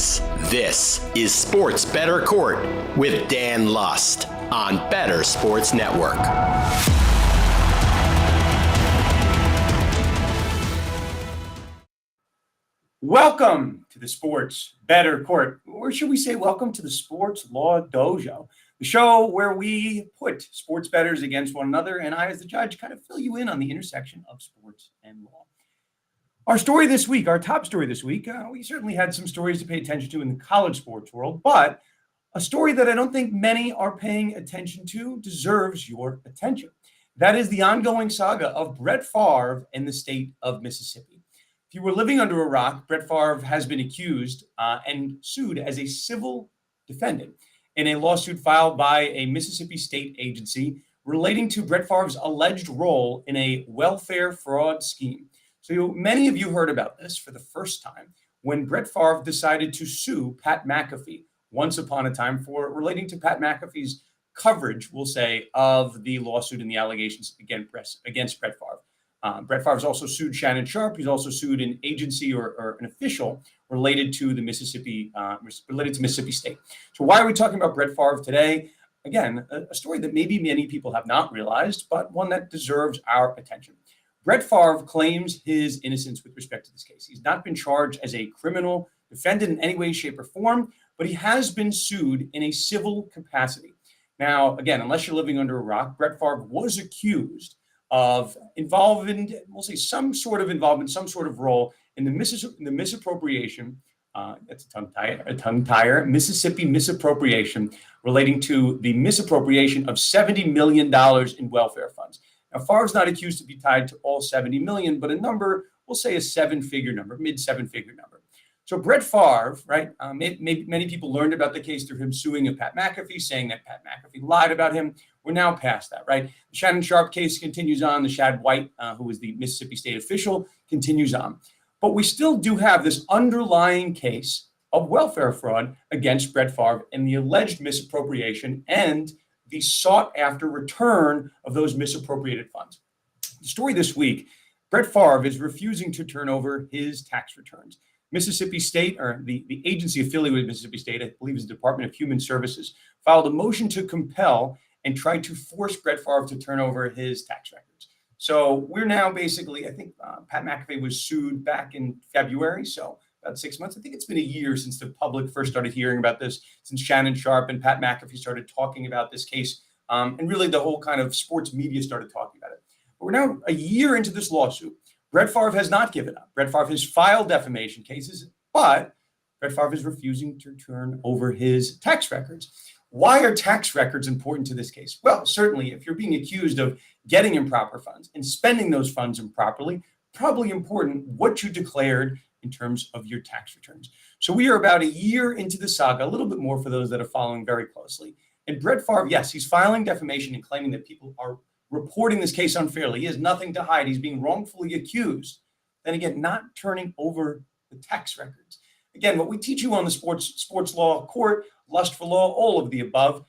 This is Sports Bettor Court with Dan Lust on Better Sports Network. Welcome to the Sports Bettor Court, or should we say welcome to the Sports Law Dojo, the show where we put sports bettors against one another, and I, as the judge, kind of fill you in on the intersection of sports and law. Our story this week, our top story this week, we certainly had some stories to pay attention to in the college sports world, but a story that I don't think many are paying attention to deserves your attention. That is the ongoing saga of Brett Favre and the state of Mississippi. If you were living under a rock, Brett Favre has been accused and sued as a civil defendant in a lawsuit filed by a Mississippi state agency relating to Brett Favre's alleged role in a welfare fraud scheme. So many of you heard about this for the first time when Brett Favre decided to sue Pat McAfee once upon a time for relating to Pat McAfee's coverage, we'll say, of the lawsuit and the allegations against Brett Favre. Brett Favre's also sued Shannon Sharpe. He's also sued an agency or an official related to the Mississippi State. So why are we talking about Brett Favre today? Again, a story that maybe many people have not realized, but one that deserves our attention. Brett Favre claims his innocence with respect to this case. He's not been charged as a criminal defendant in any way, shape, or form, but he has been sued in a civil capacity. Now, again, unless you're living under a rock, Brett Favre was accused of involvement, we'll say some sort of involvement, some sort of role in the misappropriation, that's a tongue tire, Mississippi misappropriation relating to the misappropriation of $70 million in welfare funds. Now, Favre's not accused to be tied to all 70 million, but a number, we'll say a seven-figure number, mid-seven-figure number. So Brett Favre, right, many people learned about the case through him suing a Pat McAfee, saying that Pat McAfee lied about him. We're now past that, right? The Shannon Sharpe case continues on. The Shad White, who was the Mississippi state official, continues on. But we still do have this underlying case of welfare fraud against Brett Favre and the alleged misappropriation and the sought-after return of those misappropriated funds. The story this week, Brett Favre is refusing to turn over his tax returns. Mississippi State, or the agency affiliated with Mississippi State, I believe is the Department of Human Services, filed a motion to compel and tried to force Brett Favre to turn over his tax records. So we're now basically, I think Pat McAfee was sued back in February, so about 6 months. I think it's been a year since the public first started hearing about this, since Shannon Sharpe and Pat McAfee started talking about this case, and really the whole kind of sports media started talking about it. But we're now a year into this lawsuit. Brett Favre has not given up. Brett Favre has filed defamation cases, but Brett Favre is refusing to turn over his tax records. Why are tax records important to this case? Well, certainly if you're being accused of getting improper funds and spending those funds improperly, probably important what you declared in terms of your tax returns. So we are about a year into the saga, a little bit more for those that are following very closely. And Brett Favre, yes, he's filing defamation and claiming that people are reporting this case unfairly. He has nothing to hide. He's being wrongfully accused. Then again, not turning over the tax records. Again, what we teach you on the sports law court, lust for law, all of the above,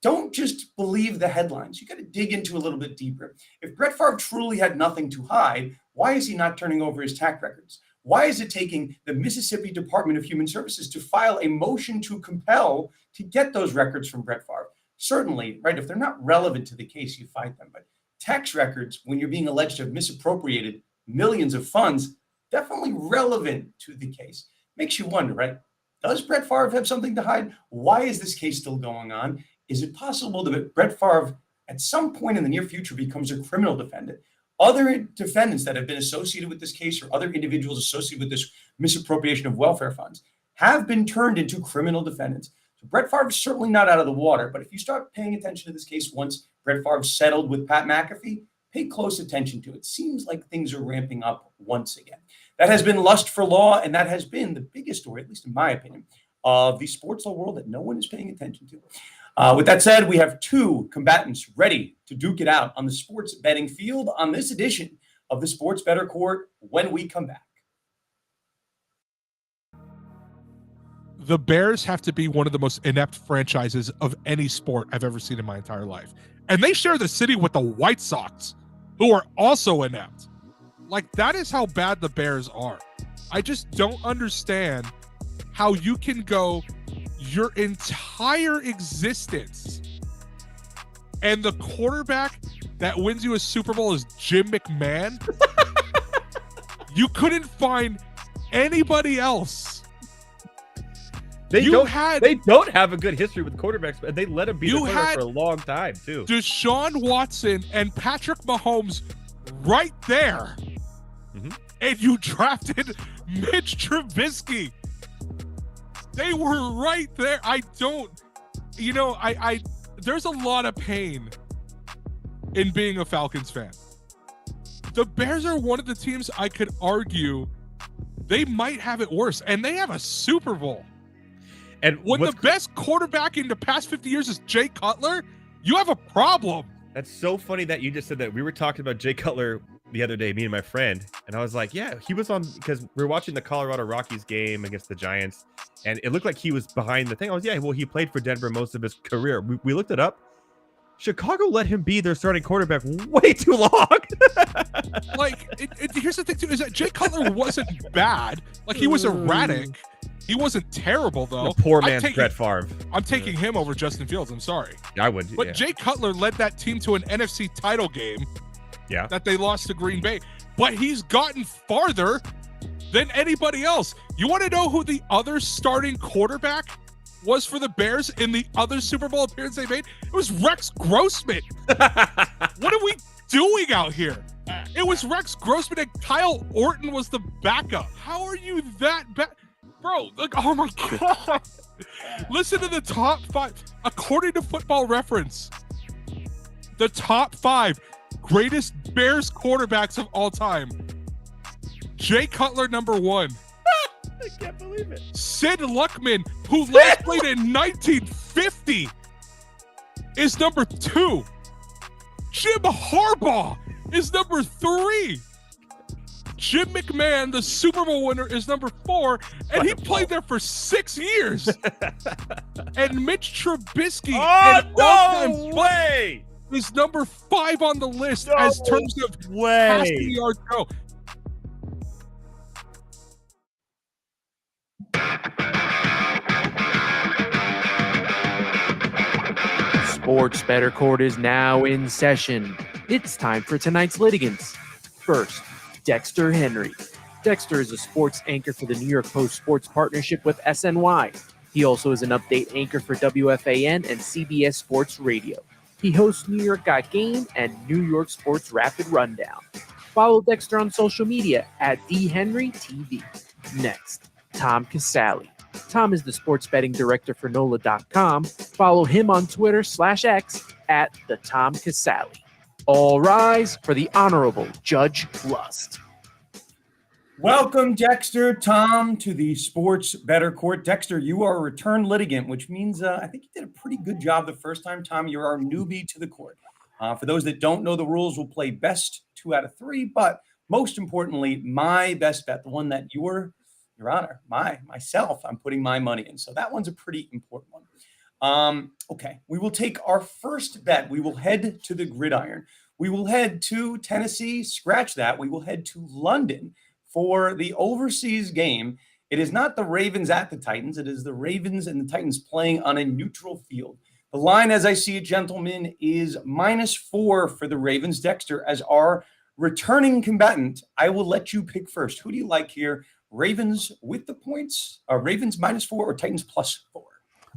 don't just believe the headlines. You got to dig into a little bit deeper. If Brett Favre truly had nothing to hide, why is he not turning over his tax records? Why is it taking the Mississippi Department of Human Services to file a motion to compel to get those records from Brett Favre? Certainly, right, if they're not relevant to the case, you fight them. But tax records, when you're being alleged to have misappropriated millions of funds, definitely relevant to the case. Makes you wonder, right? Does Brett Favre have something to hide? Why is this case still going on? Is it possible that Brett Favre, at some point in the near future, becomes a criminal defendant? Other defendants that have been associated with this case or other individuals associated with this misappropriation of welfare funds have been turned into criminal defendants. So Brett Favre is certainly not out of the water, but if you start paying attention to this case once Brett Favre settled with Pat McAfee, pay close attention to it. Seems like things are ramping up once again. That has been lust for law, and that has been the biggest story, at least in my opinion, of the sports law world that no one is paying attention to. With that said, we have two combatants ready to duke it out on the sports betting field on this edition of the Sports Bettor Court when we come back. The Bears have to be one of the most inept franchises of any sport I've ever seen in my entire life. And they share the city with the White Sox, who are also inept. Like, that is how bad the Bears are. I just don't understand how you can go your entire existence and the quarterback that wins you a Super Bowl is Jim McMahon. You couldn't find anybody else. They don't have a good history with quarterbacks, and they let him be the quarterback for a long time too. Deshaun Watson and Patrick Mahomes right there. And you drafted Mitch Trubisky. They were right there. There's a lot of pain in being a Falcons fan. The Bears are one of the teams I could argue they might have it worse, and they have a Super Bowl. And when the best quarterback in the past 50 years is Jay Cutler, you have a problem. That's so funny that you just said that. We were talking about Jay Cutler the other day, me and my friend, and I was like, yeah, he was on, because we were watching the Colorado Rockies game against the Giants, and it looked like he was behind the thing. I was, yeah, well, he played for Denver most of his career. We looked it up. Chicago let him be their starting quarterback way too long. Here's the thing, too, is that Jay Cutler wasn't bad. Like, he was erratic. He wasn't terrible, though. The poor man's Brett Favre. I'm taking him over Justin Fields. I'm sorry. I would. But Jay Cutler led that team to an NFC title game. Yeah. That they lost to Green Bay. But he's gotten farther than anybody else. You want to know who the other starting quarterback was for the Bears in the other Super Bowl appearance they made? It was Rex Grossman. What are we doing out here? It was Rex Grossman, and Kyle Orton was the backup. How are you that bad? Bro, oh my God. Listen to the top 5. According to Football Reference, the top 5 greatest Bears quarterbacks of all time. Jay Cutler, number 1. I can't believe it. Sid Luckman, who last played in 1950, is number 2. Jim Harbaugh is number 3. Jim McMahon, the Super Bowl winner, is number 4, and he played there for 6 years. And Mitch Trubisky, is number 5 on the list as terms of passing yards go. Sports Bettor Court is now in session. It's time for tonight's litigants. First, Dexter Henry. Dexter is a sports anchor for the New York Post Sports Partnership with SNY. He also is an update anchor for WFAN and CBS Sports Radio. He hosts New York Got Game and New York Sports Rapid Rundown. Follow Dexter on social media at DHenryTV. Next, Tom Casale. Tom is the sports betting director for NOLA.com. Follow him on Twitter/X at the Tom Casale. All rise for the Honorable Judge Lust. Welcome, Dexter, Tom, to the Sports Bettor Court. Dexter, you are a return litigant, which means I think you did a pretty good job the first time. Tom, you're our newbie to the court. For those that don't know the rules, we'll play best 2 out of 3, but most importantly, my best bet, the one that Your Honor, myself, I'm putting my money in. So that one's a pretty important one. Okay, we will take our first bet. We will head to the gridiron. We will head to Tennessee. Scratch that. We will head to London for the overseas game. It is not the Ravens at the Titans. It is the Ravens and the Titans playing on a neutral field. The line, as I see it, gentlemen, is -4 for the Ravens. Dexter, as our returning combatant, I will let you pick first. Who do you like here? Ravens with the points, Ravens -4 or Titans +4?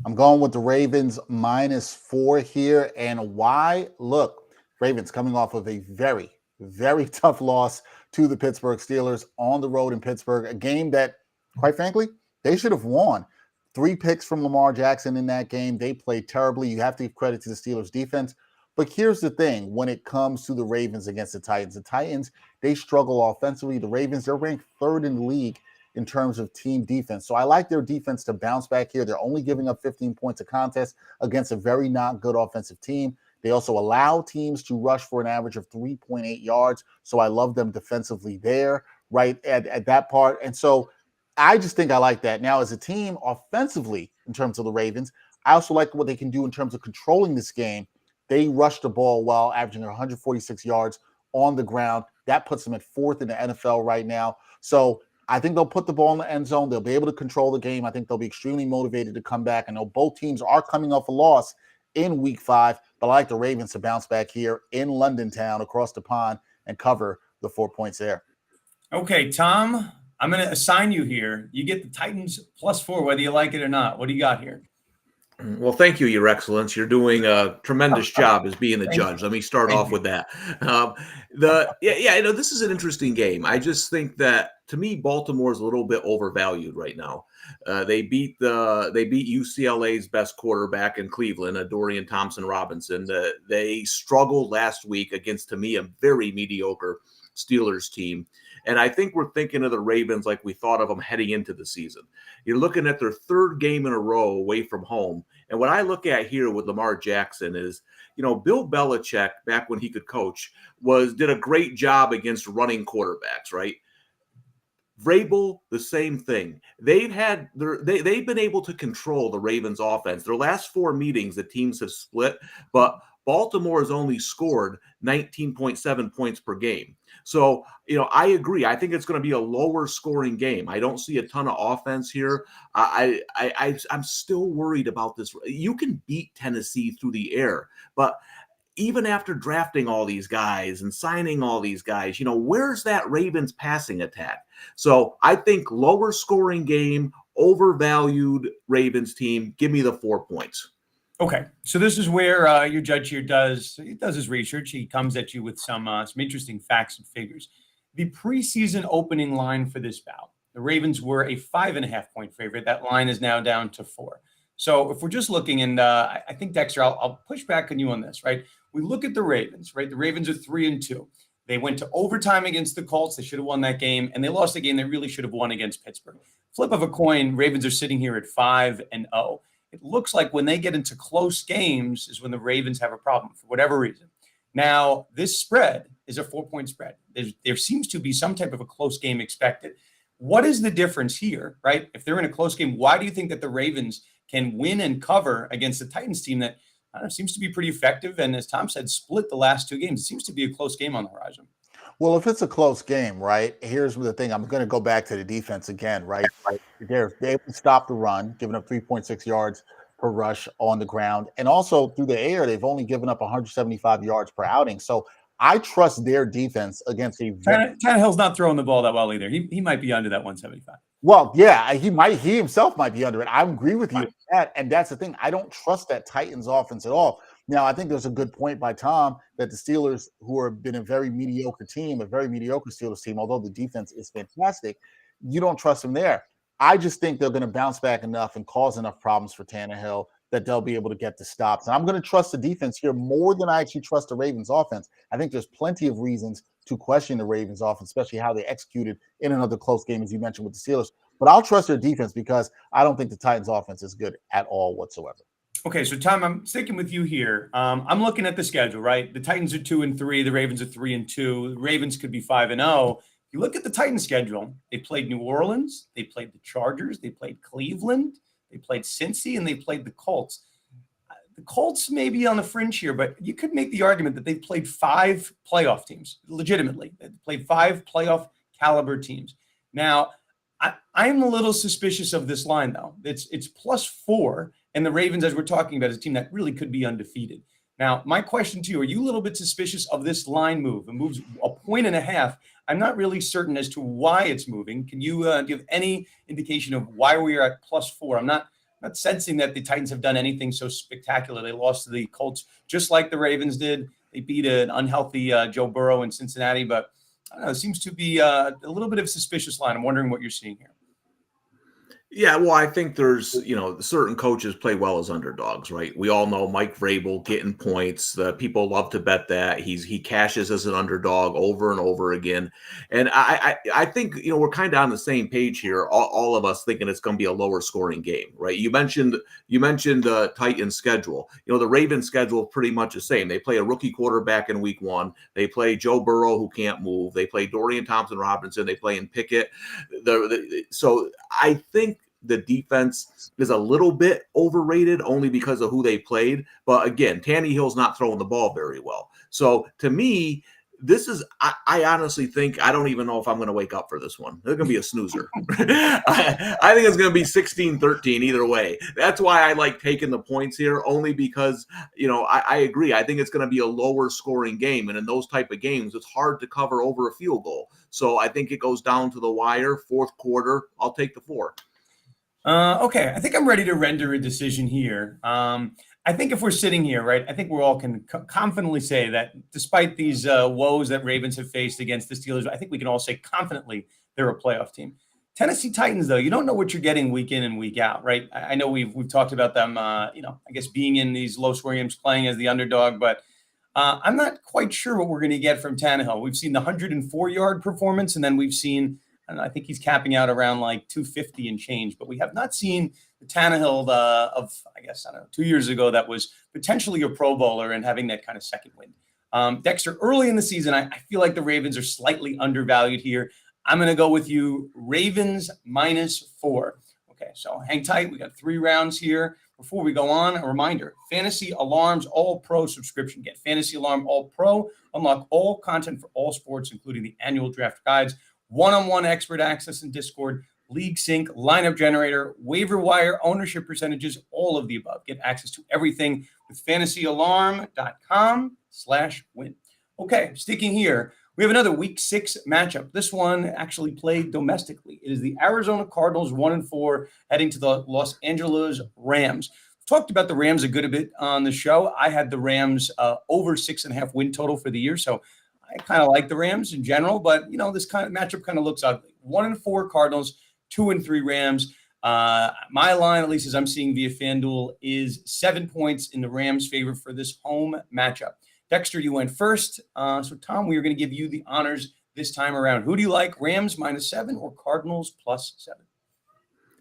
I'm going with the Ravens -4 here. And why? Look, Ravens coming off of a very, very tough loss to the Pittsburgh Steelers on the road in Pittsburgh, a game that, quite frankly, they should have won. 3 picks from Lamar Jackson in that game. They played terribly. You have to give credit to the Steelers defense. But here's the thing. When it comes to the Ravens against the Titans, they struggle offensively. The Ravens, they're ranked 3rd in the league in terms of team defense. So I like their defense to bounce back here. They're only giving up 15 points a contest against a very not good offensive team. They also allow teams to rush for an average of 3.8 yards. So I love them defensively there, right at that part. And so I just think I like that. Now, as a team offensively, in terms of the Ravens, I also like what they can do in terms of controlling this game. They rush the ball well, averaging 146 yards on the ground. That puts them at 4th in the NFL right now. So I think they'll put the ball in the end zone. They'll be able to control the game. I think they'll be extremely motivated to come back. I know both teams are coming off a loss in week 5, but I like the Ravens to bounce back here in London town across the pond and cover the 4 points there. Okay, Tom, I'm going to assign you here. You get the Titans +4, whether you like it or not. What do you got here? Well, thank you, Your Excellence. You're doing a tremendous job as being the judge. Let me start off with that. This is an interesting game. I just think that, to me, Baltimore is a little bit overvalued right now. They beat UCLA's best quarterback in Cleveland, Dorian Thompson-Robinson. They struggled last week against, to me, a very mediocre Steelers team. And I think we're thinking of the Ravens like we thought of them heading into the season. You're looking at their 3rd game in a row away from home. And what I look at here with Lamar Jackson is, Bill Belichick, back when he could coach, did a great job against running quarterbacks, right? Vrabel, the same thing. They've been able to control the Ravens offense. Their last 4 meetings, the teams have split, but Baltimore has only scored 19.7 points per game. So, I agree. I think it's going to be a lower scoring game. I don't see a ton of offense here. I'm still worried about this. You can beat Tennessee through the air, but even after drafting all these guys and signing all these guys, where's that Ravens passing attack? So I think lower scoring game, overvalued Ravens team. Give me the 4 points. Okay, so this is where your judge here does his research. He comes at you with some interesting facts and figures. The preseason opening line for this bout, the Ravens were a 5.5-point favorite. That line is now down to 4. So if we're just looking, and I think, Dexter, I'll push back on you on this, right? We look at the Ravens, right? The Ravens are 3-2. They went to overtime against the Colts. They should have won that game, and they lost a game they really should have won against Pittsburgh. Flip of a coin, Ravens are sitting here at 5-0. It looks like when they get into close games is when the Ravens have a problem for whatever reason. Now, this spread is a 4-point spread. There seems to be some type of a close game expected. What is the difference here, right? If they're in a close game, why do you think that the Ravens can win and cover against the Titans team that seems to be pretty effective? And as Tom said, split the last 2 games. It seems to be a close game on the horizon. Well, if it's a close game, right, here's the thing. I'm going to go back to the defense again, right? They're able to stop the run, giving up 3.6 yards per rush on the ground. And also through the air, they've only given up 175 yards per outing. So I trust their defense against a Tannehill's not throwing the ball that well either. He might be under that 175. Well, yeah, he himself might be under it. I agree with you on that. And that's the thing. I don't trust that Titans offense at all. Now, I think there's a good point by Tom that the Steelers, who have been a very mediocre Steelers team, although the defense is fantastic, you don't trust them there. I just think they're going to bounce back enough and cause enough problems for Tannehill that they'll be able to get the stops. And I'm going to trust the defense here more than I actually trust the Ravens offense. I think there's plenty of reasons to question the Ravens offense, especially how they executed in another close game, as you mentioned, with the Steelers. But I'll trust their defense because I don't think the Titans offense is good at all whatsoever. Okay, so Tom, I'm sticking with you here. I'm looking at the schedule, right? The Titans are 2-3. The Ravens are 3-2. The Ravens could be 5-0. You look at the Titans schedule, they played New Orleans, they played the Chargers, they played Cleveland, they played Cincy, and they played the Colts. The Colts may be on the fringe here, but you could make the argument that they've played 5 playoff teams, legitimately. They've played 5 playoff caliber teams. Now, I'm a little suspicious of this line, though. It's +4, and the Ravens, as we're talking about, is a team that really could be undefeated. Now, my question to you, are you a little bit suspicious of this line move? It moves 1.5 points. I'm not really certain as to why it's moving. Can you give any indication of why we are at +4? I'm not sensing that the Titans have done anything so spectacular. They lost to the Colts just like the Ravens did. They beat an unhealthy Joe Burrow in Cincinnati, but I don't know, it seems to be a little bit of a suspicious line. I'm wondering what you're seeing here. Yeah, well, I think there's, certain coaches play well as underdogs, right? We all know Mike Vrabel getting points. People love to bet that. He cashes as an underdog over and over again. And I think, we're kind of on the same page here, all of us thinking it's going to be a lower scoring game, right? You mentioned the Titans schedule. The Ravens schedule pretty much the same. They play a rookie quarterback in week 1. They play Joe Burrow, who can't move. They play Dorian Thompson-Robinson. They play in Pickett. So I think the defense is a little bit overrated only because of who they played. But again, Tannehill's not throwing the ball very well. So to me, this is, I honestly think, I don't even know if I'm going to wake up for this one. It's going to be a snoozer. I think it's going to be 16-13 either way. That's why I like taking the points here, only because, I agree. I think it's going to be a lower scoring game. And in those type of games, it's hard to cover over a field goal. So I think it goes down to the wire, fourth quarter. I'll take the 4. Okay, I think I'm ready to render a decision here. I think if we're sitting here, right, I think we all can confidently say that despite these woes that Ravens have faced against the Steelers, I think we can all say confidently they're a playoff team. Tennessee Titans, though, you don't know what you're getting week in and week out, right? I know we've talked about them, I guess being in these low-scoring games, playing as the underdog, but I'm not quite sure what we're going to get from Tannehill. We've seen the 104-yard performance, and then we've seen, I think he's capping out around like 250 and change, but we have not seen the Tannehill of, 2 years ago that was potentially a Pro Bowler and having that kind of second wind. Dexter, early in the season, I feel like the Ravens are slightly undervalued here. I'm going to go with you, Ravens -4. Okay, so hang tight. We got 3 rounds here. Before we go on, a reminder, Fantasy Alarms All-Pro subscription. Get Fantasy Alarm All-Pro. Unlock all content for all sports, including the annual draft guides, one-on-one expert access in Discord, League Sync, lineup generator, waiver wire, ownership percentages, all of the above. Get access to everything with fantasyalarm.com/win. Okay, sticking here, we have another Week 6 matchup. This one actually played domestically. It is the Arizona Cardinals 1-4 heading to the Los Angeles Rams. We've talked about the Rams a good bit on the show. I had the Rams over 6.5 win total for the year, so I kind of like the Rams in general, but this kind of matchup kind of looks ugly. 1-4 Cardinals, 2-3 Rams. My line, at least as I'm seeing via FanDuel, is 7 points in the Rams' favor for this home matchup. Dexter, you went first. So Tom, we are going to give you the honors this time around. Who do you like, Rams -7 or Cardinals +7?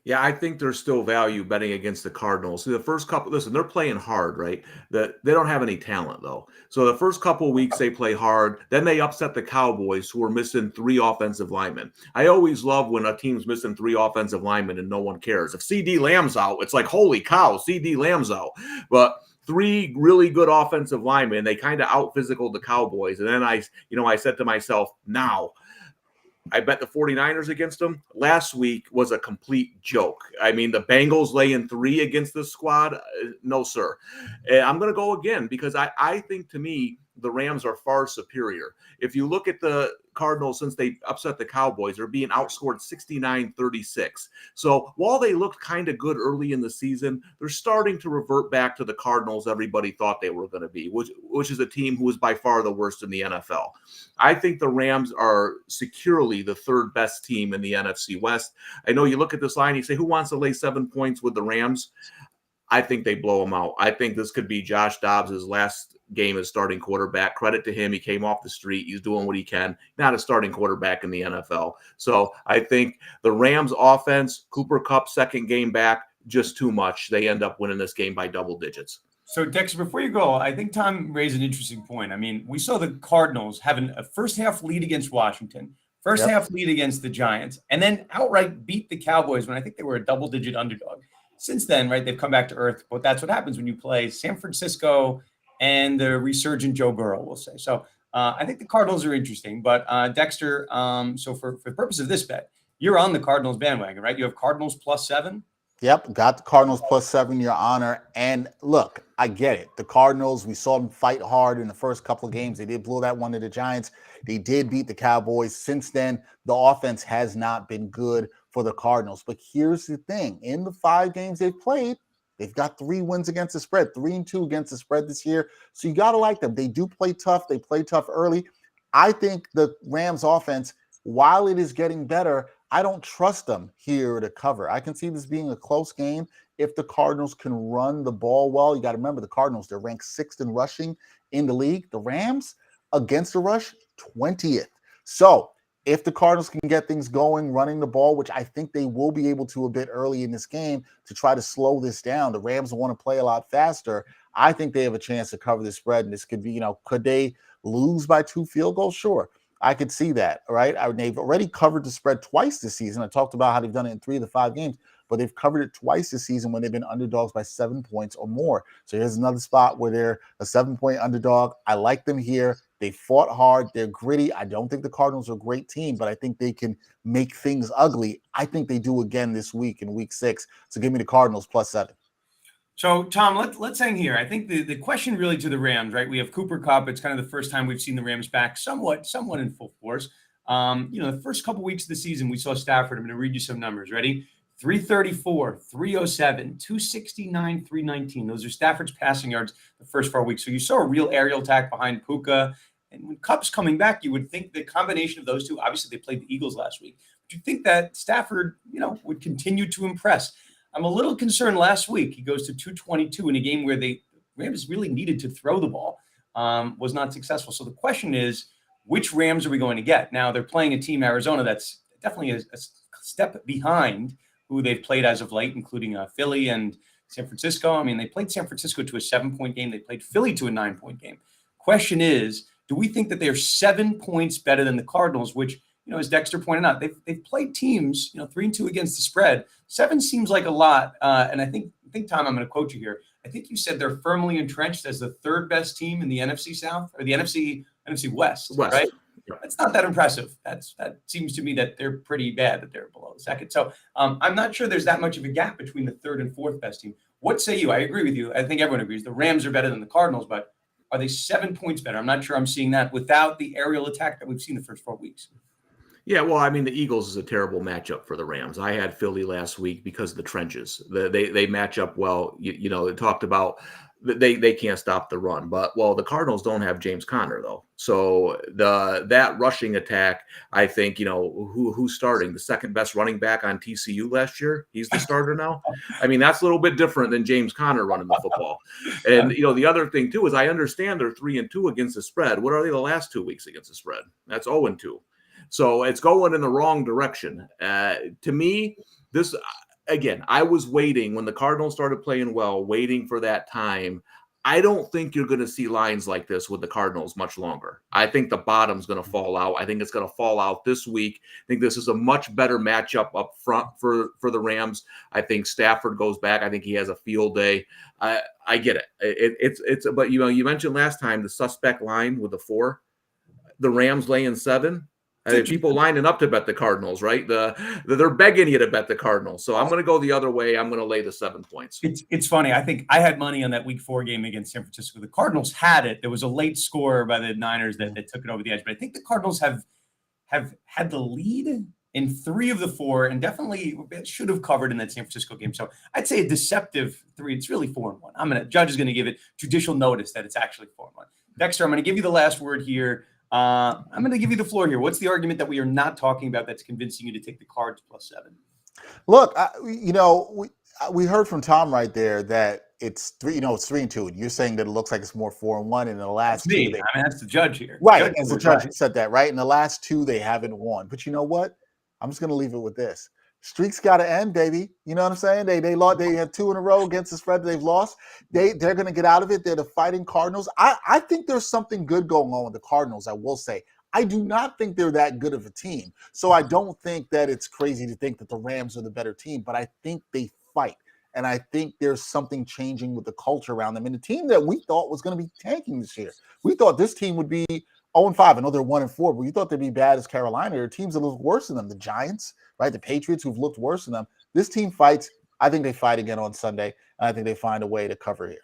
Yeah, I think there's still value betting against the Cardinals. The first couple, listen, they're playing hard, right? They don't have any talent, though. So the first couple of weeks they play hard. Then they upset the Cowboys, who are missing 3 offensive linemen. I always love when a team's missing 3 offensive linemen and no one cares. If CD Lamb's out, it's like, holy cow, CD Lamb's out. But 3 really good offensive linemen, they kind of out-physical the Cowboys. And then I said to myself, now, I bet the 49ers against them. Last week was a complete joke. I mean, the Bengals laying 3 against this squad. No, sir. I'm going to go again because I think, to me, the Rams are far superior. If you look at the Cardinals, since they upset the Cowboys, they're being outscored 69-36. So while they looked kind of good early in the season, they're starting to revert back to the Cardinals everybody thought they were going to be, which is a team who is by far the worst in the NFL. I think the Rams are securely the 3rd best team in the NFC West. I know you look at this line, you say, who wants to lay 7 points with the Rams? I think they blow them out. I think this could be Josh Dobbs' last game as starting quarterback. Credit to him. He came off the street. He's doing what he can. Not a starting quarterback in the NFL. So I think the Rams offense, Cooper Kupp, second game back, just too much. They end up winning this game by double digits. So, Dexter, before you go, I think Tom raised an interesting point. I mean, we saw the Cardinals having a first-half lead against Washington, first-half lead against the Giants, and then outright beat the Cowboys when I think they were a double-digit underdog. Since then, right, they've come back to earth, but that's what happens when you play San Francisco and the resurgent Joe Burrow, we'll say. So I think the Cardinals are interesting, but Dexter, so for the purpose of this bet, you're on the Cardinals bandwagon, right? You have Cardinals +7? Yep, got the Cardinals +7, Your Honor. And look, I get it. The Cardinals, we saw them fight hard in the first couple of games. They did blow that one to the Giants. They did beat the Cowboys. Since then, the offense has not been good for the Cardinals. But here's the thing. In the 5 games they've played, they've got 3 wins against the spread, 3-2 against the spread this year. So you got to like them. They do play tough. They play tough early. I think the Rams offense, while it is getting better, I don't trust them here to cover. I can see this being a close game if the Cardinals can run the ball well. You got to remember the Cardinals, they're ranked 6th in rushing in the league. The Rams against the rush, 20th. So if the Cardinals can get things going, running the ball, which I think they will be able to a bit early in this game to try to slow this down, the Rams want to play a lot faster. I think they have a chance to cover the spread. And this could be, could they lose by 2 field goals? Sure. I could see that, right? They've already covered the spread twice this season. I talked about how they've done it in 3 of the 5 games, but they've covered it twice this season when they've been underdogs by 7 points or more. So here's another spot where they're a 7-point underdog. I like them here, They fought hard. They're gritty. I don't think the Cardinals are a great team, but I think they can make things ugly. I think they do again this week in week 6. So give me the Cardinals +7. So, Tom, let's hang here. I think the question really to the Rams, right? We have Cooper Kupp. It's kind of the first time we've seen the Rams back somewhat in full force. The first couple weeks of the season, we saw Stafford. I'm going to read you some numbers. Ready? 334, 307, 269, 319. Those are Stafford's passing yards the first 4 weeks. So you saw a real aerial attack behind Puka. And when Kupp's coming back, you would think the combination of those two, obviously they played the Eagles last week, but you think that Stafford, would continue to impress. I'm a little concerned last week. He goes to 222 in a game where the Rams really needed to throw the ball, was not successful. So the question is, which Rams are we going to get? Now they're playing a team, Arizona, that's definitely a step behind who they've played as of late, including Philly and San Francisco. I mean, they played San Francisco to a 7-point game. They played Philly to a 9-point game. Question is, do we think that they're 7 points better than the Cardinals, which, as Dexter pointed out, they've played teams, 3-2 against the spread. 7 seems like a lot. And I think, Tom, I'm going to quote you here. I think you said they're firmly entrenched as the 3rd best team in the NFC South or the NFC West, right? That's not that impressive. That seems to me that they're pretty bad that they're below the 2nd. So I'm not sure there's that much of a gap between the 3rd and 4th best team. What say you? I agree with you. I think everyone agrees. The Rams are better than the Cardinals, but are they 7 points better? I'm not sure I'm seeing that without the aerial attack that we've seen the first 4 weeks. Yeah, well, I mean, the Eagles is a terrible matchup for the Rams. I had Philly last week because of the trenches. They match up well. It talked about they can't stop the run, but the Cardinals don't have James Conner though. So that rushing attack, I think, who's starting? The 2nd best running back on TCU last year. He's the starter now. I mean, that's a little bit different than James Conner running the football. And the other thing too is I understand they're 3-2 against the spread. What are they the last 2 weeks against the spread? That's 0-2. So it's going in the wrong direction. To me, this, again, I was waiting when the Cardinals started playing well, waiting for that time. I don't think you're going to see lines like this with the Cardinals much longer. I think the bottom's going to fall out. I think it's going to fall out this week. I think this is a much better matchup up front for the Rams. I think Stafford goes back. I think he has a field day. I get it. But you mentioned last time the suspect line with the 4, the Rams laying 7. People lining up to bet the Cardinals, right? They're begging you to bet the Cardinals. So I'm going to go the other way. I'm going to lay the 7 points. It's funny. I think I had money on that week 4 game against San Francisco. The Cardinals had it. There was a late score by the Niners that took it over the edge. But I think the Cardinals have had the lead in 3 of the 4 and definitely should have covered in that San Francisco game. So I'd say a deceptive 3. It's really 4-1. Judge is going to give it judicial notice that it's actually 4-1. Dexter, I'm going to give you the last word here. I'm going to give you the floor here. What's the argument that we are not talking about that's convincing you to take the Cards +7? Look, we heard from Tom right there that it's 3. It's 3-2, and you're saying that it looks like it's more 4-1 in the last 2. That's the judge here. Right, as the judge said that, right? In the last 2, they haven't won. But you know what? I'm just going to leave it with this. Streaks got to end, baby. You know what I'm saying? They lost. They had 2 in a row against the spread. They've lost. They're going to get out of it. They're the fighting Cardinals. I think there's something good going on with the Cardinals. I will say. I do not think they're that good of a team. So I don't think that it's crazy to think that the Rams are the better team. But I think they fight, and I think there's something changing with the culture around them. And the team that we thought was going to be tanking this year, we thought this team would be 0-5. I know they're 1-4, but we thought they'd be bad as Carolina. There are teams that look worse than them. The Giants. Right, the Patriots who've looked worse than them. This team fights. I think they fight again on Sunday, and I think they find a way to cover here.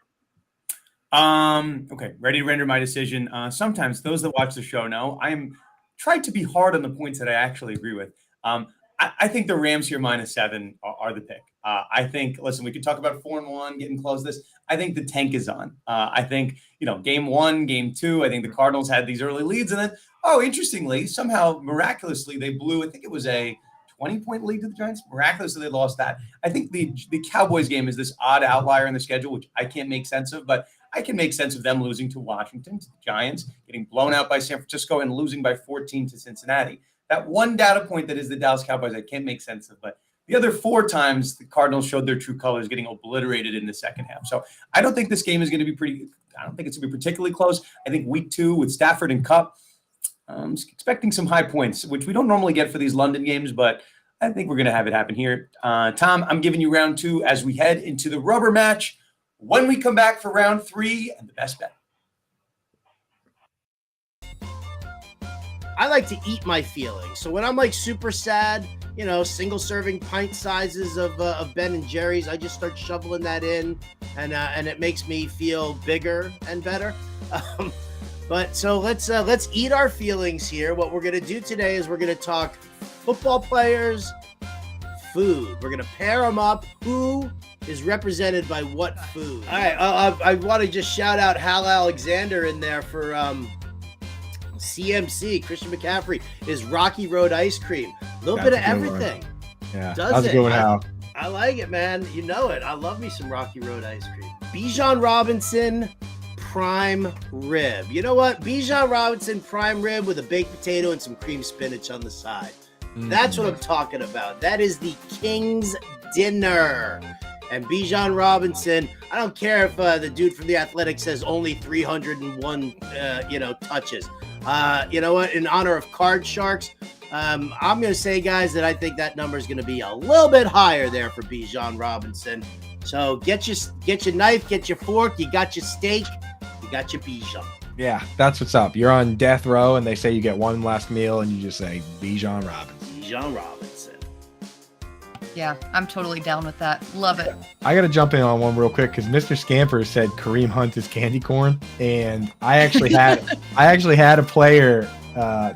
Okay, ready to render my decision. Sometimes those that watch the show know I am trying to be hard on the points that I actually agree with. I think the Rams here -7 are the pick. I think, listen, we could talk about 4-1, getting close to this. I think the tank is on. I think, game 1, game 2, I think the Cardinals had these early leads. And then, interestingly, somehow, miraculously, they blew, I think it was a 20-point lead to the Giants. Miraculously, they lost that. I think the Cowboys game is this odd outlier in the schedule, which I can't make sense of, but I can make sense of them losing to Washington, to the Giants, getting blown out by San Francisco, and losing by 14 to Cincinnati. That one data point that is the Dallas Cowboys, I can't make sense of, but the other 4 times the Cardinals showed their true colors, getting obliterated in the second half. So I don't think this game is going to be I don't think it's going to be particularly close. I think week 2 with Stafford and Kupp, I'm expecting some high points, which we don't normally get for these London games, but I think we're going to have it happen here. Tom, I'm giving you round 2 as we head into the rubber match. When we come back for round 3 and the best bet. I like to eat my feelings. So when I'm like super sad, single serving pint sizes of Ben and Jerry's, I just start shoveling that in, and it makes me feel bigger and better. But so let's eat our feelings here. What we're gonna do today is we're gonna talk football players, food. We're gonna pair them up. Who is represented by what food? All right, I want to just shout out Hal Alexander in there for CMC. Christian McCaffrey is Rocky Road ice cream. A little bit of everything. Yeah, does it? Good Hal. I like it, man. You know it. I love me some Rocky Road ice cream. Bijan Robinson prime rib. You know what? Bijan Robinson prime rib with a baked potato and some cream spinach on the side. That's what I'm talking about. That is the King's dinner. And Bijan Robinson, I don't care if the dude from The Athletic says only 301, touches. You know what? In honor of Card Sharks, I'm going to say, guys, that I think that number is going to be a little bit higher there for Bijan Robinson. So get your knife, get your fork, you got your steak, you got your Bijan. Yeah, that's what's up. You're on death row, and they say you get one last meal, and you just say Bijan Robinson. Bijan Robinson. Yeah, I'm totally down with that. Love it. I got to jump in on one real quick because Mr. Scamper said Kareem Hunt is candy corn, and I actually had a player,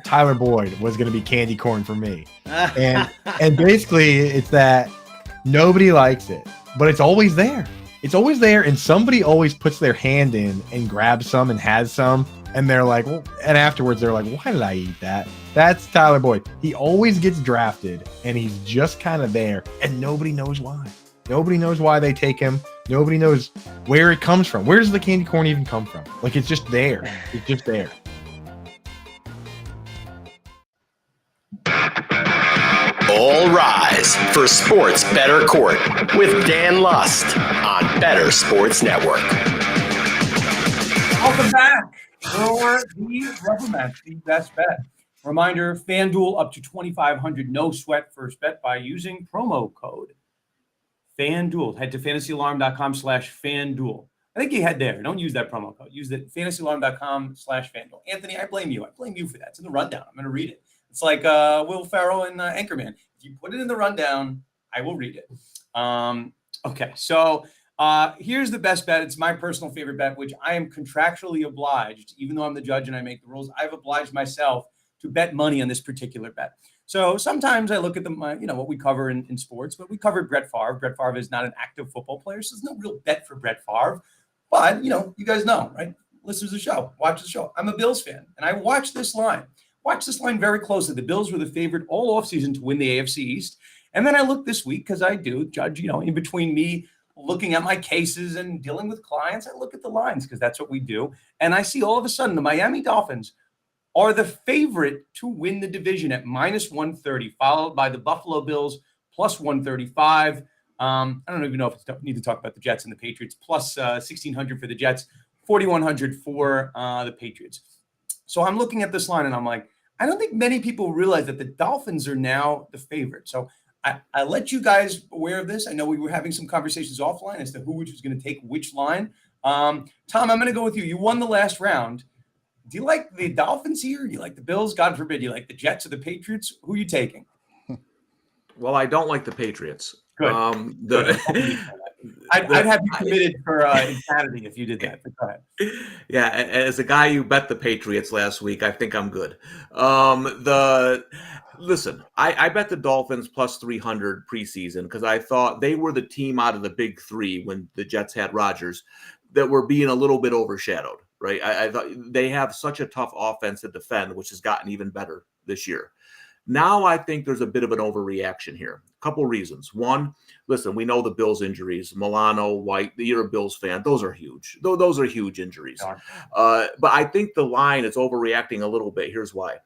Tyler Boyd, was going to be candy corn for me, and basically it's that nobody likes it, but it's always there. It's always there, and somebody always puts their hand in and grabs some and has some, and they're like, well, and afterwards they're like, why did I eat that? That's Tyler Boyd. He always gets drafted, and he's just kind of there, and nobody knows why. Nobody knows why they take him. Nobody knows where it comes from. Where does the candy corn even come from? Like, it's just there. It's just there. All rise for Sports Bettor Court with Dan Lust on Bettor Sports Network. Welcome back for the rubber match, the best bet. Reminder, FanDuel up to $2,500 no sweat first bet by using promo code FanDuel. Head to fantasyalarm.com/FanDuel. I think you head there. Don't use that promo code. Use the fantasyalarm.com/FanDuel. Anthony, I blame you. I blame you for that. It's in the rundown. I'm going to read it. It's like Will Ferrell and Anchorman. If you put it in the rundown, I will read it. Okay, so here's the best bet. It's my personal favorite bet, which I am contractually obliged, even though I'm the judge and I make the rules, I've obliged myself to bet money on this particular bet. So sometimes I look at what we cover in sports, but we covered Brett Favre. Brett Favre is not an active football player, so there's no real bet for Brett Favre. But, you guys know, right? Listeners of the show, watch the show. I'm a Bills fan, and I watch this line. Watch this line very closely. The Bills were the favorite all offseason to win the AFC East. And then I look this week, because I do, Judge, in between me looking at my cases and dealing with clients, I look at the lines because that's what we do. And I see all of a sudden the Miami Dolphins are the favorite to win the division at -130, followed by the Buffalo Bills +135. I don't even know if I need to talk about the Jets and the Patriots, plus 1,600 for the Jets, 4,100 for the Patriots. So I'm looking at this line and I'm like, I don't think many people realize that the Dolphins are now the favorite. So I let you guys aware of this. I know we were having some conversations offline as to who was going to take which line. Tom, I'm going to go with you. You won the last round. Do you like the Dolphins here? Do you like the Bills? God forbid, you like the Jets or the Patriots? Who are you taking? Well, I don't like the Patriots. Good. I'd have you committed for insanity if you did that. But go ahead. Yeah, as a guy who bet the Patriots last week, I think I'm good. Listen, I bet the Dolphins +300 preseason because I thought they were the team out of the big three when the Jets had Rodgers that were being a little bit overshadowed, right? I thought they have such a tough offense to defend, which has gotten even better this year. Now I think there's a bit of an overreaction here. A couple reasons. One, listen, we know the Bills injuries. Milano, White, you're a Bills fan. Those are huge. Those are huge injuries. But I think the line is overreacting a little bit. Here's why.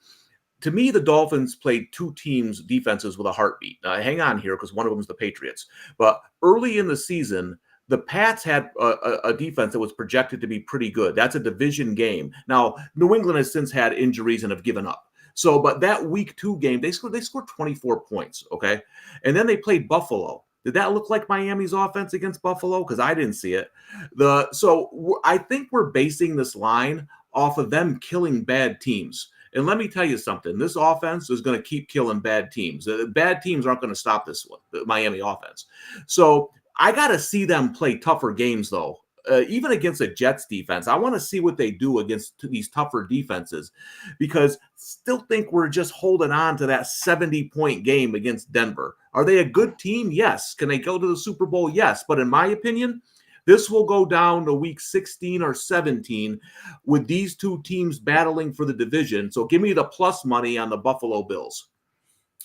To me, the Dolphins played two teams' defenses with a heartbeat. Hang on here because one of them is the Patriots. But early in the season, the Pats had a defense that was projected to be pretty good. That's a division game. Now, New England has since had injuries and have given up. So, but that week 2 game, they scored 24 points, okay? And then they played Buffalo. Did that look like Miami's offense against Buffalo? Because I didn't see it. So I think we're basing this line off of them killing bad teams. And let me tell you something. This offense is going to keep killing bad teams. The bad teams aren't going to stop this one, the Miami offense. So I got to see them play tougher games, though. Even against a Jets defense, I want to see what they do against these tougher defenses, because still think we're just holding on to that 70-point game against Denver. Are they a good team? Yes. Can they go to the Super Bowl? Yes. But in my opinion, this will go down to week 16 or 17 with these two teams battling for the division. So give me the plus money on the Buffalo Bills.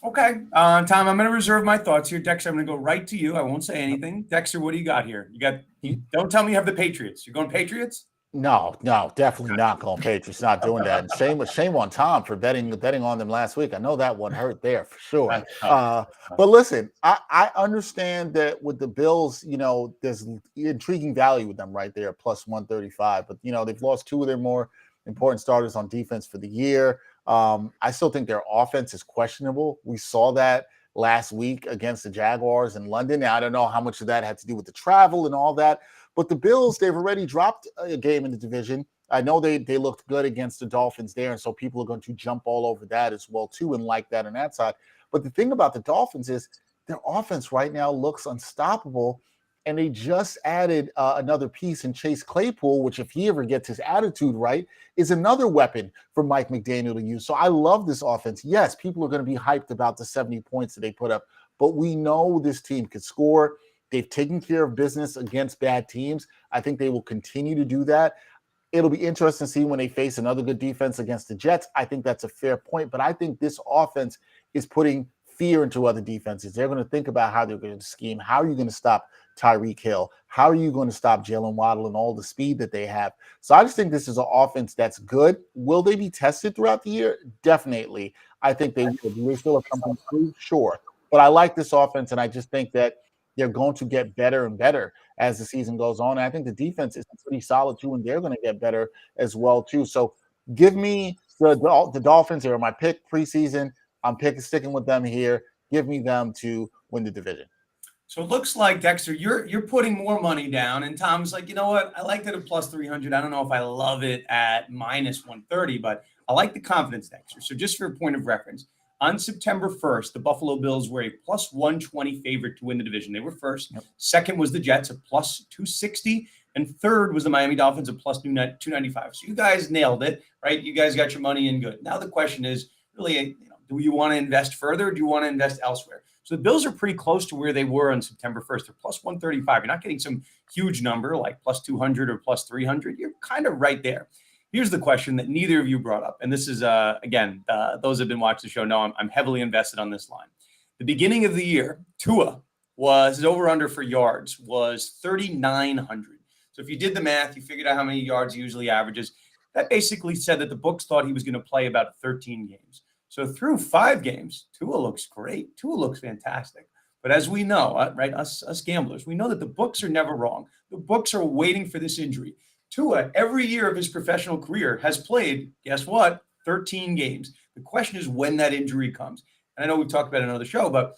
Okay. Tom, I'm going to reserve my thoughts here. Dexter, I'm going to go right to you. I won't say anything. Dexter, what do you got here? Don't tell me you have the Patriots. You're going Patriots? No, definitely not going Patriots. Not doing that. And shame on Tom for betting on them last week. I know that one hurt there for sure. But listen, I understand that with the Bills, there's intriguing value with them right there, plus 135. But they've lost two of their more important starters on defense for the year. I still think their offense is questionable. We saw that last week against the Jaguars in London. Now, I don't know how much of that had to do with the travel and all that, but the Bills, they've already dropped a game in the division. I know they looked good against the Dolphins there, and so people are going to jump all over that as well, too, and like that on that side. But the thing about the Dolphins is their offense right now looks unstoppable, and they just added another piece in Chase Claypool, which if he ever gets his attitude right, is another weapon for Mike McDaniel to use. So I love this offense. Yes, people are going to be hyped about the 70 points that they put up, but we know this team could score. They've taken care of business against bad teams. I think they will continue to do that. It'll be interesting to see when they face another good defense against the Jets. I think that's a fair point, but I think this offense is putting fear into other defenses. They're going to think about how they're going to scheme. How are you going to stop Tyreek Hill? How are you going to stop Jalen Waddle and all the speed that they have? So I just think this is an offense that's good. Will they be tested throughout the year? Definitely. I think they will. Do they still have something to prove? Sure. But I like this offense, and I just think that they're going to get better and better as the season goes on. And I think the defense is pretty solid, too, and they're going to get better as well, too. So give me the Dolphins. They are my pick preseason. I'm sticking with them here. Give me them to win the division. So it looks like, Dexter, you're putting more money down, and Tom's like, you know what? I like it at plus 300. I don't know if I love it at minus 130, but I like the confidence, Dexter. So just for a point of reference, on September 1st, the Buffalo Bills were a plus 120 favorite to win the division. They were first. Yep. Second was the Jets at plus 260. And third was the Miami Dolphins at plus 295. So you guys nailed it, right? You guys got your money in good. Now the question is really, do you want to invest further or do you want to invest elsewhere? So the Bills are pretty close to where they were on September 1st. They're plus 135. You're not getting some huge number like plus 200 or plus 300. You're kind of right there. Here's the question that neither of you brought up. And this is, again, those who have been watching the show know I'm heavily invested on this line. The beginning of the year, Tua his over-under for yards was 3,900. So if you did the math, you figured out how many yards he usually averages. That basically said that the books thought he was going to play about 13 games. So through 5 games, Tua looks great. Tua looks fantastic. But as we know, right, us gamblers, we know that the books are never wrong. The books are waiting for this injury. Tua, every year of his professional career, has played, guess what, 13 games. The question is when that injury comes. And I know we've talked about it on another show, but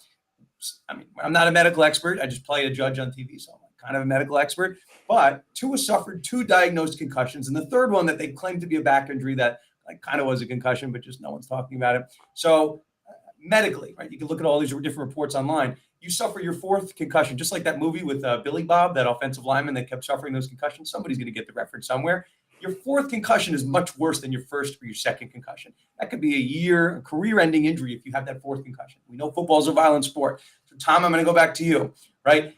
I mean, I'm not a medical expert. I just play a judge on TV, so I'm kind of a medical expert. But Tua suffered 2 diagnosed concussions, and the third one that they claimed to be a back injury that kind of was a concussion, but just no one's talking about it. So medically, right, you can look at all these different reports online. You suffer your 4th concussion, just like that movie with Billy Bob, that offensive lineman that kept suffering those concussions. Somebody's going to get the reference somewhere. Your 4th concussion is much worse than your 1st or your 2nd concussion. That could be a career-ending injury if you have that 4th concussion. We know football is a violent sport. So, Tom, I'm going to go back to you, right?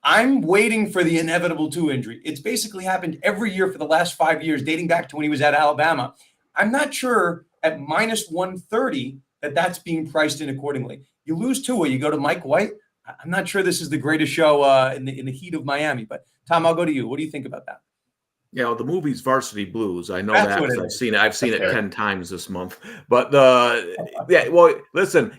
I'm waiting for the inevitable Tua injury. It's basically happened every year for the last 5 years, dating back to when he was at Alabama. I'm not sure at minus 130 that's being priced in accordingly. You lose Tua, you go to Mike White. I'm not sure this is the greatest show in the heat of Miami. But, Tom, I'll go to you. What do you think about that? The movie's Varsity Blues. I know that because I've seen it 10 times this month. But listen,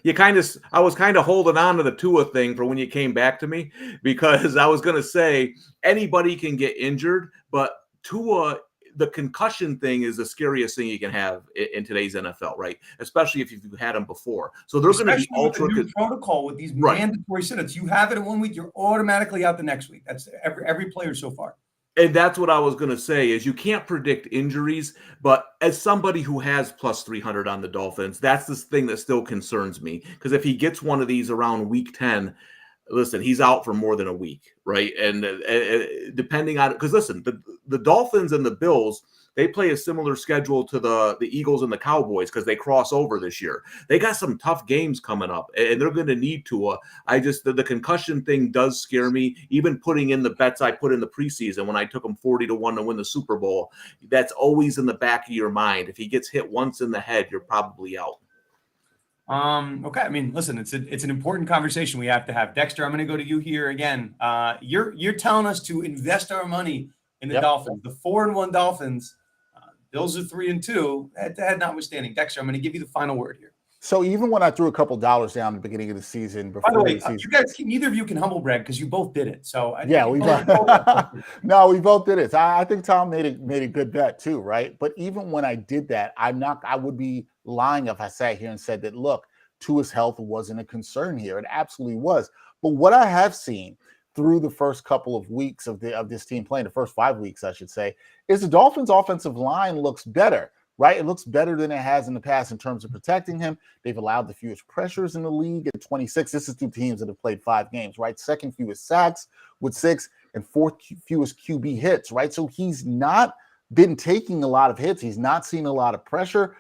I was kind of holding on to the Tua thing for when you came back to me, because I was going to say anybody can get injured, but Tua, the concussion thing is the scariest thing you can have in today's NFL, right? Especially if you've had them before. So there's going to be ultra protocol with these mandatory sit-ups. You have it in 1 week, you're automatically out the next week. That's every player so far. And that's what I was going to say is you can't predict injuries, but as somebody who has plus 300 on the Dolphins, that's the thing that still concerns me. Because if he gets one of these around week 10, listen, he's out for more than a week, right? And depending on – because, listen, the Dolphins and the Bills, they play a similar schedule to the Eagles and the Cowboys because they cross over this year. They got some tough games coming up, and they're going to need Tua. The concussion thing does scare me. Even putting in the bets I put in the preseason when I took him 40-1 to win the Super Bowl, that's always in the back of your mind. If he gets hit once in the head, you're probably out. Okay. I mean, listen, it's an important conversation we have to have. Dexter, I'm going to go to you here again. You're telling us to invest our money in the Dolphins, the 4-1 Dolphins. Bills are 3-2. Head notwithstanding, Dexter, I'm going to give you the final word here. So even when I threw a couple dollars down at the beginning of the season, By the way, you guys, neither of you can humble brag because you both did it. So we both did it. So I think Tom made a good bet too, right? But even when I did that, I would be lying if I sat here and said that, look, Tua's health wasn't a concern here. It absolutely was. But what I have seen through the first couple of weeks of this team playing, the first 5 weeks, I should say, is the Dolphins' offensive line looks better, right? It looks better than it has in the past in terms of protecting him. They've allowed the fewest pressures in the league at 26. This is two teams that have played 5 games, right? Second fewest sacks with 6 and fourth fewest QB hits, right? So he's not been taking a lot of hits. He's not seen a lot of pressure.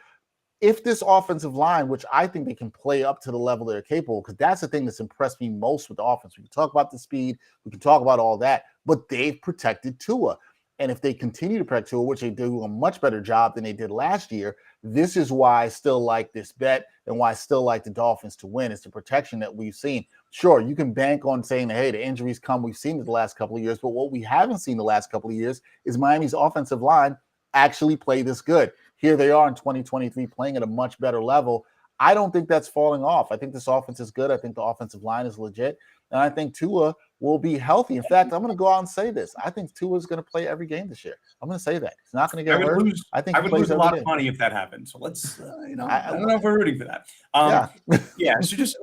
If this offensive line, which I think they can play up to the level they're capable, because that's the thing that's impressed me most with the offense. We can talk about the speed, we can talk about all that, but they've protected Tua. And if they continue to protect Tua, which they do a much better job than they did last year, this is why I still like this bet and why I still like the Dolphins to win. It's the protection that we've seen. Sure, you can bank on saying, hey, the injuries come. We've seen it the last couple of years, but what we haven't seen the last couple of years is Miami's offensive line actually play this good. Here they are in 2023 playing at a much better level. I don't think that's falling off. I think this offense is good. I think the offensive line is legit. And I think Tua will be healthy. In fact, I'm going to go out and say this. I think Tua is going to play every game this year. I'm going to say that. He's not going to get hurt. I think I would lose a lot of money if that happened. So let's, I don't know if we're rooting for that. So just,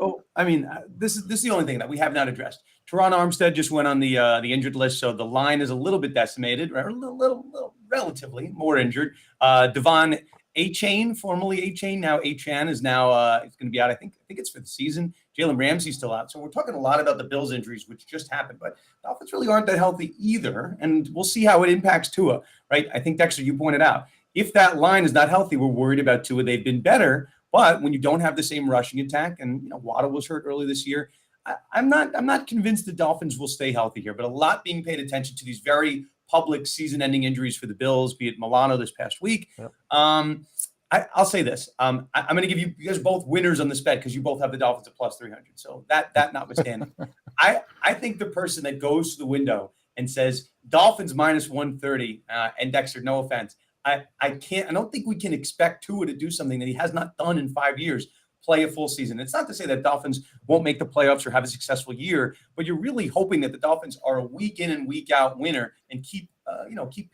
this is the only thing that we have not addressed. Teron Armstead just went on the injured list, so the line is a little bit decimated, or a little relatively more injured. Devon A-Chain, formerly A-Chain, now A-Chan is now it's going to be out. I think it's for the season. Jalen Ramsey's still out. So we're talking a lot about the Bills injuries, which just happened, but the Dolphins really aren't that healthy either. And we'll see how it impacts Tua, right? I think, Dexter, you pointed out, if that line is not healthy, we're worried about Tua. They've been better, but when you don't have the same rushing attack, and Waddle was hurt early this year, I'm not convinced the Dolphins will stay healthy here, but a lot being paid attention to these very public season-ending injuries for the Bills, be it Milano this past week. Yep. I'll say this. I'm going to give you guys both winners on this bet because you both have the Dolphins at plus 300. So that notwithstanding, I think the person that goes to the window and says Dolphins minus 130, and Dexter, no offense, I don't think we can expect Tua to do something that he has not done in 5 years. Play a full season. It's not to say that Dolphins won't make the playoffs or have a successful year, but you're really hoping that the Dolphins are a week in and week out winner and keep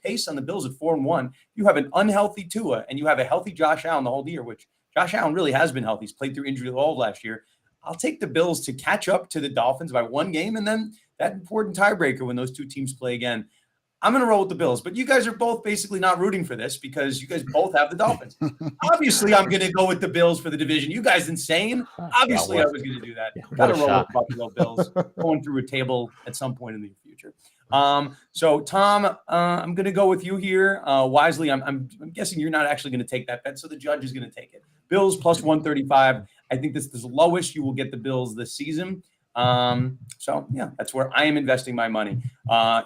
pace on the Bills at 4-1. You have an unhealthy Tua and you have a healthy Josh Allen the whole year, which Josh Allen really has been healthy. He's played through injury all of last year. I'll take the Bills to catch up to the Dolphins by one game, and then that important tiebreaker when those two teams play again. I'm going to roll with the Bills, but you guys are both basically not rooting for this because you guys both have the Dolphins. Obviously, I'm going to go with the Bills for the division. You guys insane? Obviously, I was going to do that. Got to roll with Buffalo Bills going through a table at some point in the future. So, Tom, I'm going to go with you here. Wisely, I'm guessing you're not actually going to take that bet, so the judge is going to take it. Bills plus 135. I think this is the lowest you will get the Bills this season. That's where I am investing my money.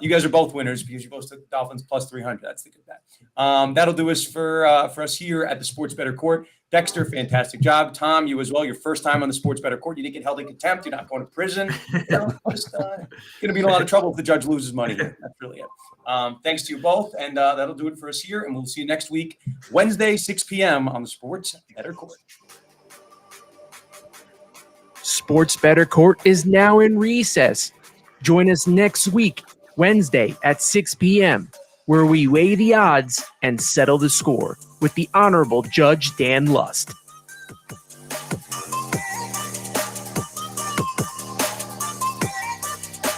You guys are both winners because you both took Dolphins plus 300. That's the good bet. That'll do us for us here at the Sports Bettor Court. Dexter, fantastic job. Tom, you as well. Your first time on the Sports Bettor Court. You didn't get held in contempt. You're not going to prison. Just going to be in a lot of trouble if the judge loses money here. That's really it. Thanks to you both. And that'll do it for us here. And we'll see you next week, Wednesday, 6 p.m. on the Sports Bettor Court. Sports Bettor Court is now in recess. Join us next week, Wednesday at 6 p.m., where we weigh the odds and settle the score with the Honorable Judge Dan Lust.